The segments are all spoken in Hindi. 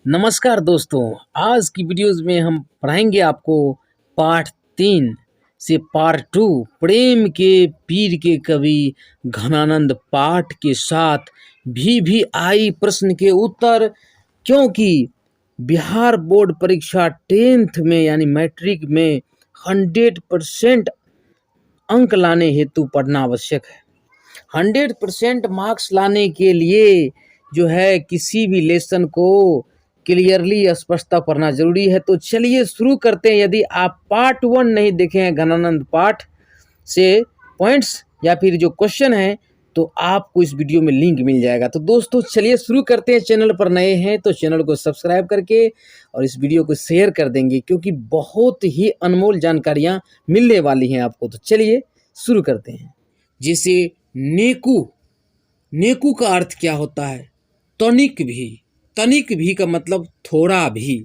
नमस्कार दोस्तों, आज की वीडियोज़ में हम पढ़ाएंगे आपको पार्ट 3 से पार्ट 2 प्रेम के पीर के कवि घनानंद पाठ के साथ VVI प्रश्न के उत्तर। क्योंकि बिहार बोर्ड परीक्षा 10th में यानी मैट्रिक में 100% अंक लाने हेतु पढ़ना आवश्यक है। 100% मार्क्स लाने के लिए जो है किसी भी लेसन को क्लियरली स्पष्टता पढ़ना जरूरी है। तो चलिए शुरू करते हैं। यदि आप पार्ट 1 नहीं देखे हैं घनानंद पाठ से पॉइंट्स या फिर जो क्वेश्चन है तो आपको इस वीडियो में लिंक मिल जाएगा। तो दोस्तों चलिए शुरू करते हैं। चैनल पर नए हैं तो चैनल को सब्सक्राइब करके और इस वीडियो को शेयर कर देंगे, क्योंकि बहुत ही अनमोल जानकारियां मिलने वाली हैं आपको। तो चलिए शुरू करते हैं। जैसे नेकू, नेकू का अर्थ क्या होता है? तनिक भी। तनिक भी का मतलब थोड़ा भी।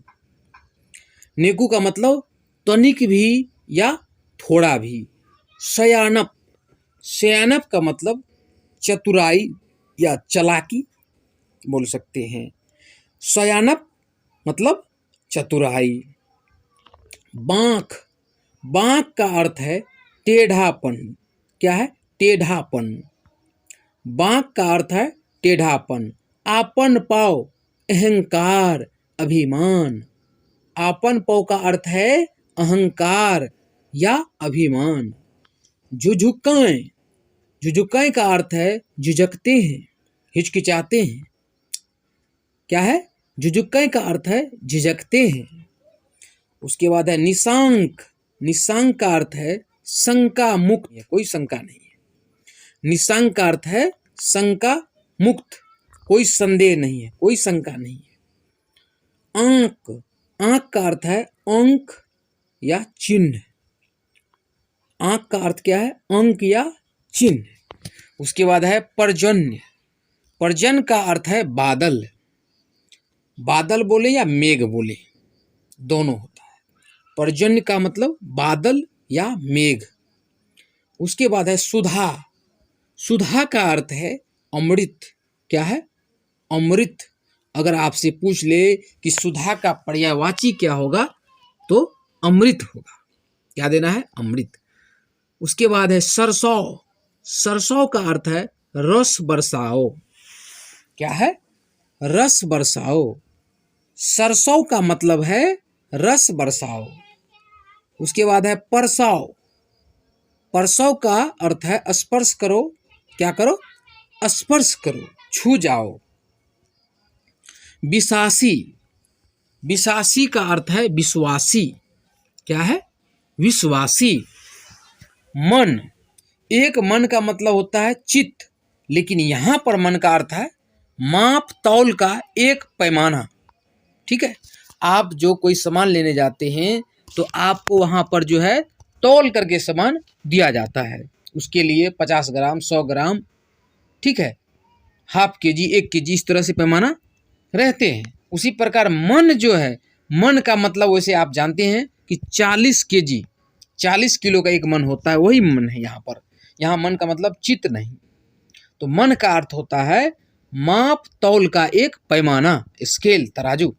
नेकू का मतलब तनिक भी या थोड़ा भी। शयानप, शयानप का मतलब चतुराई या चालाकी बोल सकते हैं। शयानप मतलब चतुराई। बांक, बांक का अर्थ है टेढ़ापन। क्या है? टेढ़ापन। बांक का अर्थ है टेढ़ापन। आपन पाव, अहंकार, अभिमान। आपन पाव का अर्थ है अहंकार या अभिमान। झुझुकाएं, झुझुकाएं का अर्थ है झिझकते हैं, हिचकिचाते हैं। क्या है? झुझुकाएं का अर्थ है झिझकते हैं। उसके बाद है निशांक, निशांक का अर्थ है शंका मुक्त, कोई शंका नहीं है। निशांक का अर्थ है शंका मुक्त, कोई संदेह नहीं है, कोई शंका नहीं है। आंक, आंक का अर्थ है अंक या चिन्ह। आंक का अर्थ क्या है? अंक या चिन्ह। उसके बाद है पर्जन्य, पर्जन्य का अर्थ है बादल। बादल बोले या मेघ बोले दोनों होता है। पर्जन्य का मतलब बादल या मेघ। उसके बाद है सुधा, सुधा का अर्थ है अमृत। क्या है? अमृत। अगर आपसे पूछ ले कि सुधा का पर्यायवाची क्या होगा तो अमृत होगा। क्या देना है? अमृत। उसके बाद है सरसों, सरसों का अर्थ है रस बरसाओ। क्या है? रस बरसाओ। सरसों का मतलब है रस बरसाओ। उसके बाद है परसाओ, परसों का अर्थ है स्पर्श करो। क्या करो? स्पर्श करो, छू जाओ। विशासी, विशासी का अर्थ है विश्वासी। क्या है? विश्वासी। मन, एक मन का मतलब होता है चित्त, लेकिन यहां पर मन का अर्थ है माप तौल का एक पैमाना। ठीक है? आप जो कोई सामान लेने जाते हैं तो आपको वहां पर जो है तौल करके सामान दिया जाता है। उसके लिए 50 ग्राम, 100 ग्राम, ठीक है, हाफ केजी, 1 केजी, इस तरह से पैमाना रहते हैं। उसी प्रकार मन जो है, मन का मतलब वैसे आप जानते हैं कि 40 केजी, 40 किलो का एक मन होता है, वही मन है यहाँ पर। यहाँ मन का मतलब चित्त नहीं। तो मन का अर्थ होता है माप तौल का एक पैमाना, स्केल, तराजू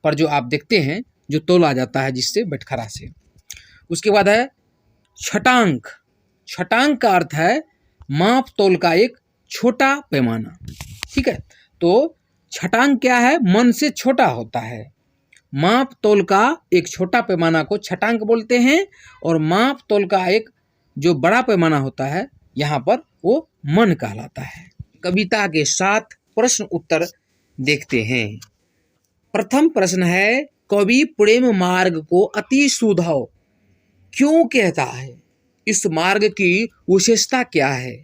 पर जो आप देखते हैं जो तौला जाता है जिससे बटखरा से। उसके बाद है छटांक, छटांक का अर्थ है माप तौल का एक छोटा पैमाना। ठीक है? तो छटांक क्या है? मन से छोटा होता है। माप तौल का एक छोटा पैमाना को छटांक बोलते हैं, और माप तौल का एक जो बड़ा पैमाना होता है यहाँ पर वो मन कहलाता है। कविता के 7 प्रश्न उत्तर देखते हैं। प्रथम प्रश्न है, कवि प्रेम मार्ग को अति सुधव क्यों कहता है? इस मार्ग की विशेषता क्या है?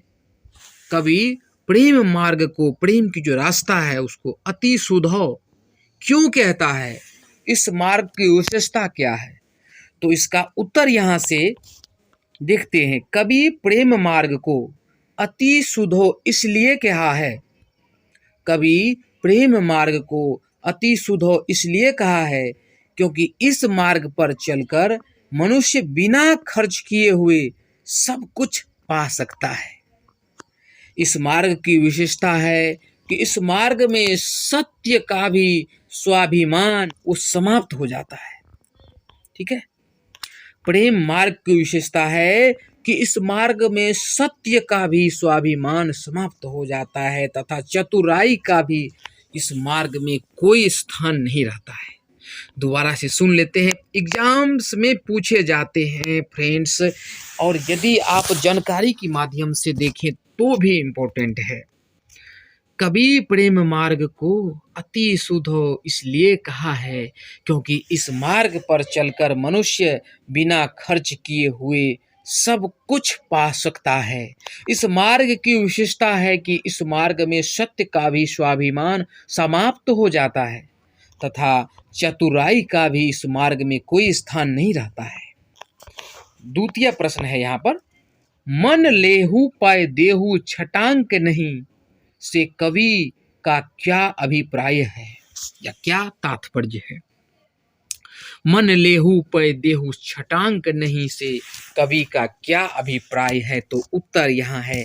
कवि प्रेम मार्ग को, प्रेम की जो रास्ता है उसको अति सुधव क्यों कहता है? इस मार्ग की विशेषता क्या है? तो इसका उत्तर यहाँ से देखते हैं। कवि प्रेम मार्ग को अति सुधव इसलिए कहा है, कवि प्रेम मार्ग को अति सुधव इसलिए कहा है क्योंकि इस मार्ग पर चलकर मनुष्य बिना खर्च किए हुए सब कुछ पा सकता है। इस मार्ग की विशेषता है कि इस मार्ग में सत्य का भी स्वाभिमान वो समाप्त हो जाता है। ठीक है, प्रेम मार्ग की विशेषता है कि इस मार्ग में सत्य का भी स्वाभिमान समाप्त हो जाता है तथा चतुराई का भी इस मार्ग में कोई स्थान नहीं रहता है। दोबारा से सुन लेते हैं, एग्जाम्स में पूछे जाते हैं फ्रेंड्स, और यदि आप जानकारी के माध्यम से देखें तो भी इम्पोर्टेंट है। कभी प्रेम मार्ग को अति शुद्ध इसलिए कहा है क्योंकि इस मार्ग पर चलकर मनुष्य बिना खर्च किए हुए सब कुछ पा सकता है। इस मार्ग की विशेषता है कि इस मार्ग में सत्य का भी स्वाभिमान समाप्त हो जाता है तथा चतुराई का भी इस मार्ग में कोई स्थान नहीं रहता है। द्वितीय प्रश्न है यहाँ पर, मन लेहु पाए देहु छटांक नहीं से कवि का क्या अभिप्राय है या क्या तात्पर्य है? मन लेहु पै देहु छटांक नहीं से कवि का क्या अभिप्राय है? तो उत्तर यहाँ है,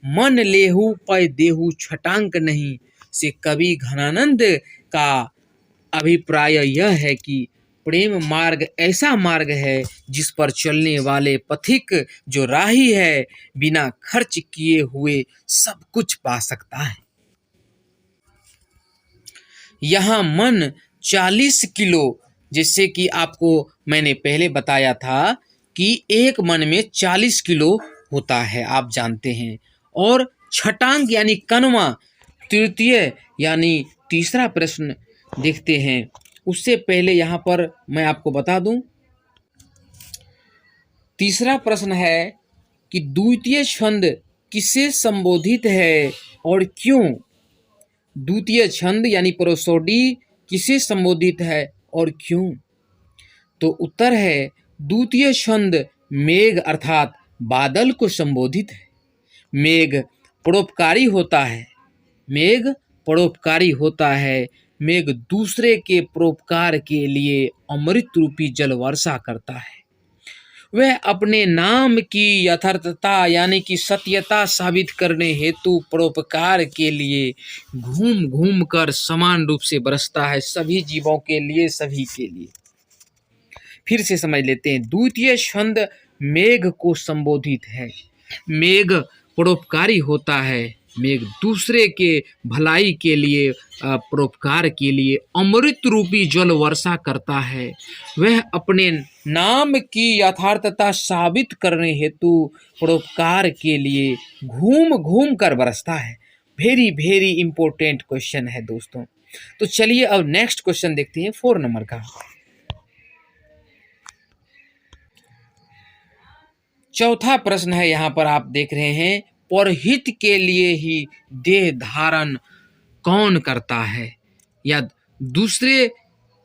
मन लेहु पै देहु छटांक नहीं से कवि घनानंद का अभिप्राय यह है कि प्रेम मार्ग ऐसा मार्ग है जिस पर चलने वाले पथिक जो राही है बिना खर्च किए हुए सब कुछ पा सकता है। यहाँ मन 40 किलो, जैसे कि आपको मैंने पहले बताया था कि एक मन में 40 किलो होता है, आप जानते हैं। और छटांग यानी कनवा, तृतीय यानी तीसरा प्रश्न देखते हैं। उससे पहले यहाँ पर मैं आपको बता दूं, तीसरा प्रश्न है कि द्वितीय छंद किससे संबोधित है और क्यों? द्वितीय छंद यानी प्रोसोडी किससे संबोधित है और क्यों? तो उत्तर है, द्वितीय छंद मेघ अर्थात बादल को संबोधित है। मेघ परोपकारी होता है, मेघ परोपकारी होता है। मेघ दूसरे के परोपकार के लिए अमृत रूपी जल वर्षा करता है। वह अपने नाम की यथार्थता यानी कि सत्यता साबित करने हेतु परोपकार के लिए घूम घूम कर समान रूप से बरसता है, सभी जीवों के लिए, सभी के लिए। फिर से समझ लेते हैं, द्वितीय छंद मेघ को संबोधित है। मेघ परोपकारी होता है, मेघ दूसरे के भलाई के लिए, परोपकार के लिए अमृत रूपी जल वर्षा करता है। वह अपने नाम की यथार्थता साबित करने हेतु परोपकार के लिए घूम घूम कर बरसता है। वेरी वेरी इंपॉर्टेंट क्वेश्चन है दोस्तों। तो चलिए अब नेक्स्ट क्वेश्चन देखते हैं 4 नंबर का। चौथा प्रश्न है, यहाँ पर आप देख रहे हैं, परहित के लिए ही देह धारण कौन करता है? या दूसरे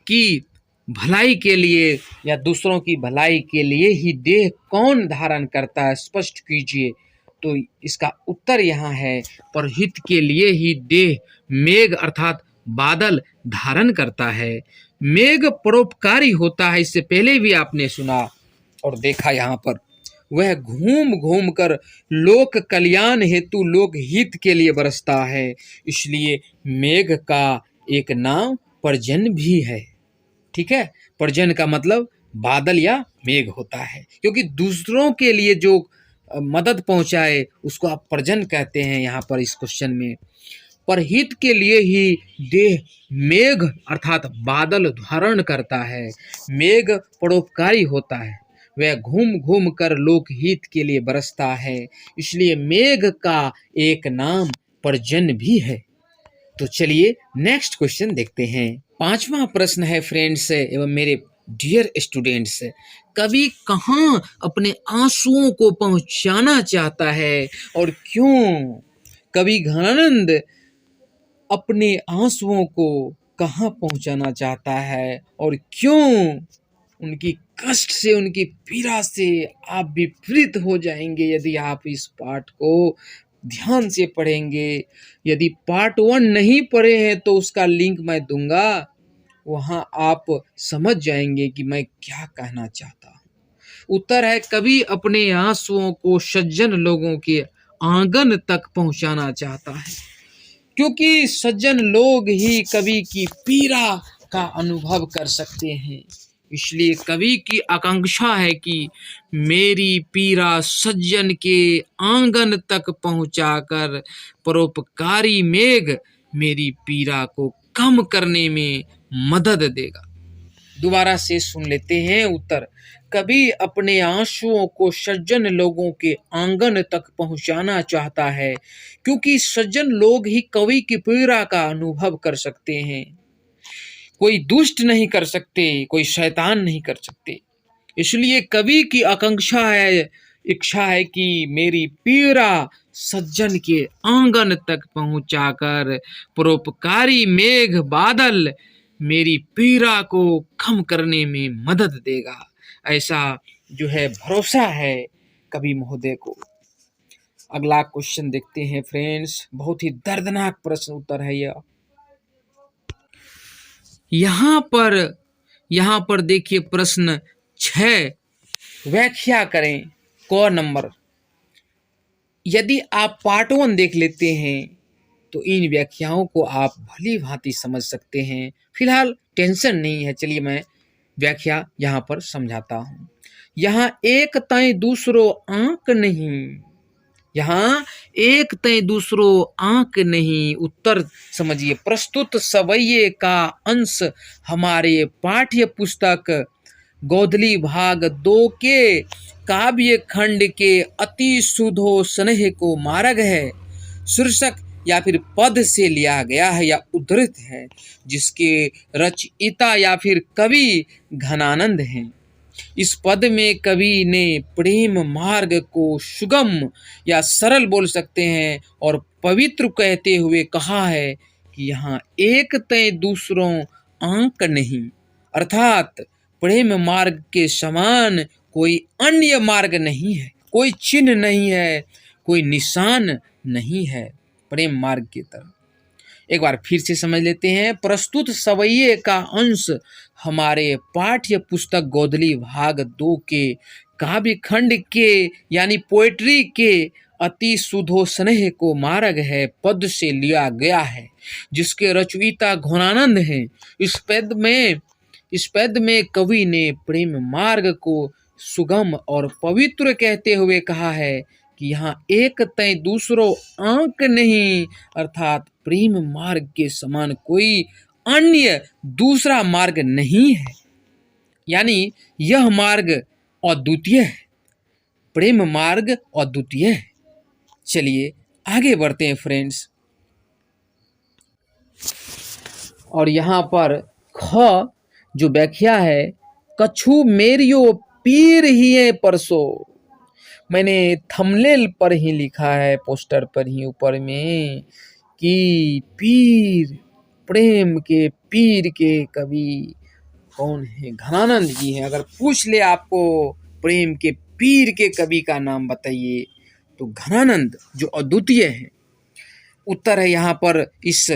की भलाई के लिए या दूसरों की भलाई के लिए ही देह कौन धारण करता है, स्पष्ट कीजिए। तो इसका उत्तर यहाँ है, परहित के लिए ही देह मेघ अर्थात बादल धारण करता है। मेघ परोपकारी होता है, इससे पहले भी आपने सुना और देखा। यहाँ पर वह घूम घूम कर लोक कल्याण हेतु लोक हित के लिए बरसता है, इसलिए मेघ का एक नाम पर्जन्य भी है। ठीक है, पर्जन्य का मतलब बादल या मेघ होता है, क्योंकि दूसरों के लिए जो मदद पहुंचाए उसको आप पर्जन्य कहते हैं। यहाँ पर इस क्वेश्चन में परहित के लिए ही देह मेघ अर्थात बादल धारण करता है। मेघ परोपकारी होता है, वह घूम घूम कर लोकहित के लिए बरसता है, इसलिए मेघ का एक नाम पर्जन्य भी है। तो चलिए नेक्स्ट क्वेश्चन देखते हैं। 5वां प्रश्न है फ्रेंड्स एवं मेरे डियर स्टूडेंट्स, कवि कहाँ अपने आंसुओं को पहुंचाना चाहता है और क्यों? कवि घनानंद अपने आंसुओं को कहाँ पहुंचाना चाहता है और क्यों? उनकी कष्ट से, उनकी पीड़ा से आप विपरीत हो जाएंगे यदि आप इस पाठ को ध्यान से पढ़ेंगे। यदि पार्ट 1 नहीं पढ़े हैं तो उसका लिंक मैं दूंगा, वहां आप समझ जाएंगे कि मैं क्या कहना चाहता हूँ। उत्तर है, कवि अपने आंसुओं को सज्जन लोगों के आंगन तक पहुंचाना चाहता है, क्योंकि सज्जन लोग ही कवि की पीड़ा का अनुभव कर सकते हैं। इसलिए कवि की आकांक्षा है कि मेरी पीड़ा सज्जन के आंगन तक पहुंचाकर परोपकारी मेघ मेरी पीड़ा को कम करने में मदद देगा। दोबारा से सुन लेते हैं उत्तर। कवि अपने आंसुओं को सज्जन लोगों के आंगन तक पहुंचाना चाहता है, क्योंकि सज्जन लोग ही कवि की पीड़ा का अनुभव कर सकते हैं। कोई दुष्ट नहीं कर सकते, कोई शैतान नहीं कर सकते। इसलिए कवि की आकांक्षा है, इच्छा है कि मेरी पीड़ा सज्जन के आंगन तक पहुंचाकर परोपकारी मेघ बादल मेरी पीड़ा को कम करने में मदद देगा। ऐसा जो है भरोसा है कवि महोदय को। अगला क्वेश्चन देखते हैं फ्रेंड्स, बहुत ही दर्दनाक प्रश्न उत्तर है यह। यहाँ पर देखिए प्रश्न 6, व्याख्या करें क नंबर। यदि आप पार्ट 1 देख लेते हैं तो इन व्याख्याओं को आप भली भांति समझ सकते हैं। फिलहाल टेंशन नहीं है, चलिए मैं व्याख्या यहाँ पर समझाता हूँ। यहाँ एक तय दूसरो आंक नहीं, यहाँ एक तय दूसरो आंक नहीं। उत्तर समझिए। प्रस्तुत सवैये का अंश हमारे पाठ्य पुस्तक गोधली भाग 2 के काव्य खंड के अति सुधो स्नेह को मार्ग है शीर्षक या फिर पद से लिया गया है या उद्धृत है, जिसके रचयिता या फिर कवि घनानंद हैं। इस पद में कवि ने प्रेम मार्ग को सुगम या सरल बोल सकते हैं और पवित्र कहते हुए कहा है कि यहाँ एक तय दूसरों आंक नहीं, अर्थात प्रेम मार्ग के समान कोई अन्य मार्ग नहीं है, कोई चिन्ह नहीं है, कोई निशान नहीं है प्रेम मार्ग की तरह। एक बार फिर से समझ लेते हैं। प्रस्तुत सवैये का अंश हमारे पाठ्य पुस्तक गोधली भाग 2 के काव्य खंड के यानी पोएट्री के अति सुधो स्नेह को मार्ग है पद से लिया गया है, जिसके रचयिता घनानंद हैं। इस पद में कवि ने प्रेम मार्ग को सुगम और पवित्र कहते हुए कहा है कि यहाँ एक तय दूसरो आंक नहीं, अर्थात प्रेम मार्ग के समान कोई अन्य दूसरा मार्ग नहीं है, यानी यह मार्ग अद्वितीय है, प्रेम मार्ग अद्वितीय है। चलिए आगे बढ़ते हैं फ्रेंड्स। और यहाँ पर ख जो व्याख्या है, कछु मेरियो पीर ही है परसो। मैंने थंबनेल पर ही लिखा है, पोस्टर पर ही ऊपर में, कि पीर, प्रेम के पीर के कवि कौन है? घनानंद जी हैं। अगर पूछ ले आपको प्रेम के पीर के कवि का नाम बताइए तो घनानंद जो अद्वितीय है। उत्तर है यहाँ पर इस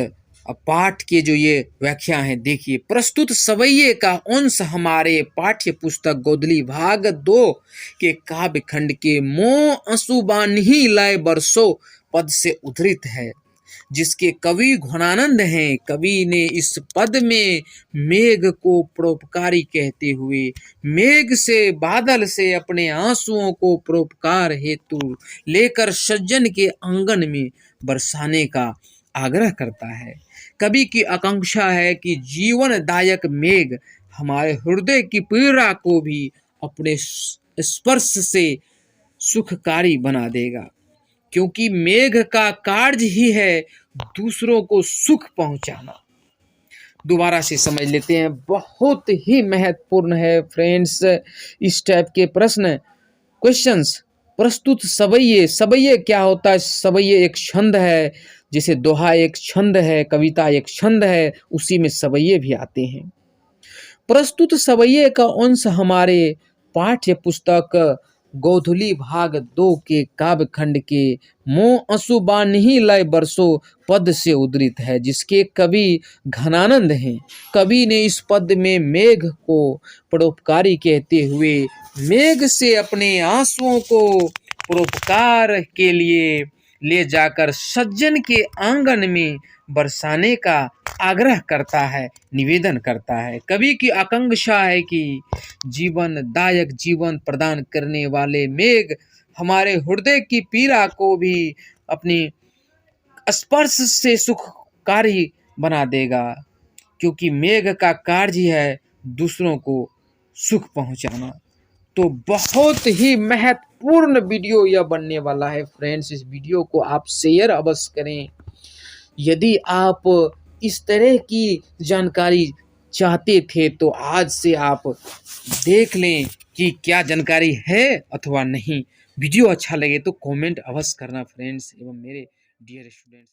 पाठ के जो ये व्याख्या है, देखिए। प्रस्तुत सवैये का अंश हमारे पाठ्य पुस्तक गोधली भाग 2 के काव्य खंड के मोह असुबानी लय बरसो पद से उद्धृत है, जिसके कवि घनानंद हैं। कवि ने इस पद में मेघ को परोपकारी कहते हुए मेघ से, बादल से अपने आंसुओं को परोपकार हेतु लेकर सज्जन के आंगन में बरसाने का आग्रह करता है। कवि की आकांक्षा है कि जीवनदायक मेघ हमारे हृदय की पीड़ा को भी अपने स्पर्श से सुखकारी बना देगा, क्योंकि मेघ का कार्य ही है दूसरों को सुख पहुंचाना। दोबारा से समझ लेते हैं, बहुत ही महत्वपूर्ण है फ्रेंड्स इस टाइप के प्रश्न, क्वेश्चंस। प्रस्तुत सवैये, सवैये क्या होता है? सवैये एक छंद है, जैसे दोहा एक छंद है, कविता एक छंद है, उसी में सवैये भी आते हैं। प्रस्तुत सवैये का अंश हमारे पाठ्य पुस्तक गोधली भाग 2 के काव्य खंड के मोह असुबानी लय बरसो पद से उद्धृत है, जिसके कवि घनानंद हैं। कवि ने इस पद में मेघ को परोपकारी कहते हुए मेघ से अपने आंसुओं को परोपकार के लिए ले जाकर सज्जन के आंगन में बरसाने का आग्रह करता है, निवेदन करता है। कवि की आकांक्षा है कि जीवनदायक जीवन प्रदान करने वाले मेघ हमारे हृदय की पीड़ा को भी अपनी स्पर्श से सुखकारी बना देगा, क्योंकि मेघ का कार्य है दूसरों को सुख पहुंचाना। तो बहुत ही महत्वपूर्ण वीडियो यह बनने वाला है फ्रेंड्स। इस वीडियो को आप शेयर अवश्य करें। यदि आप इस तरह की जानकारी चाहते थे तो आज से आप देख लें कि क्या जानकारी है अथवा नहीं। वीडियो अच्छा लगे तो कमेंट अवश्य करना फ्रेंड्स एवं मेरे डियर स्टूडेंट्स।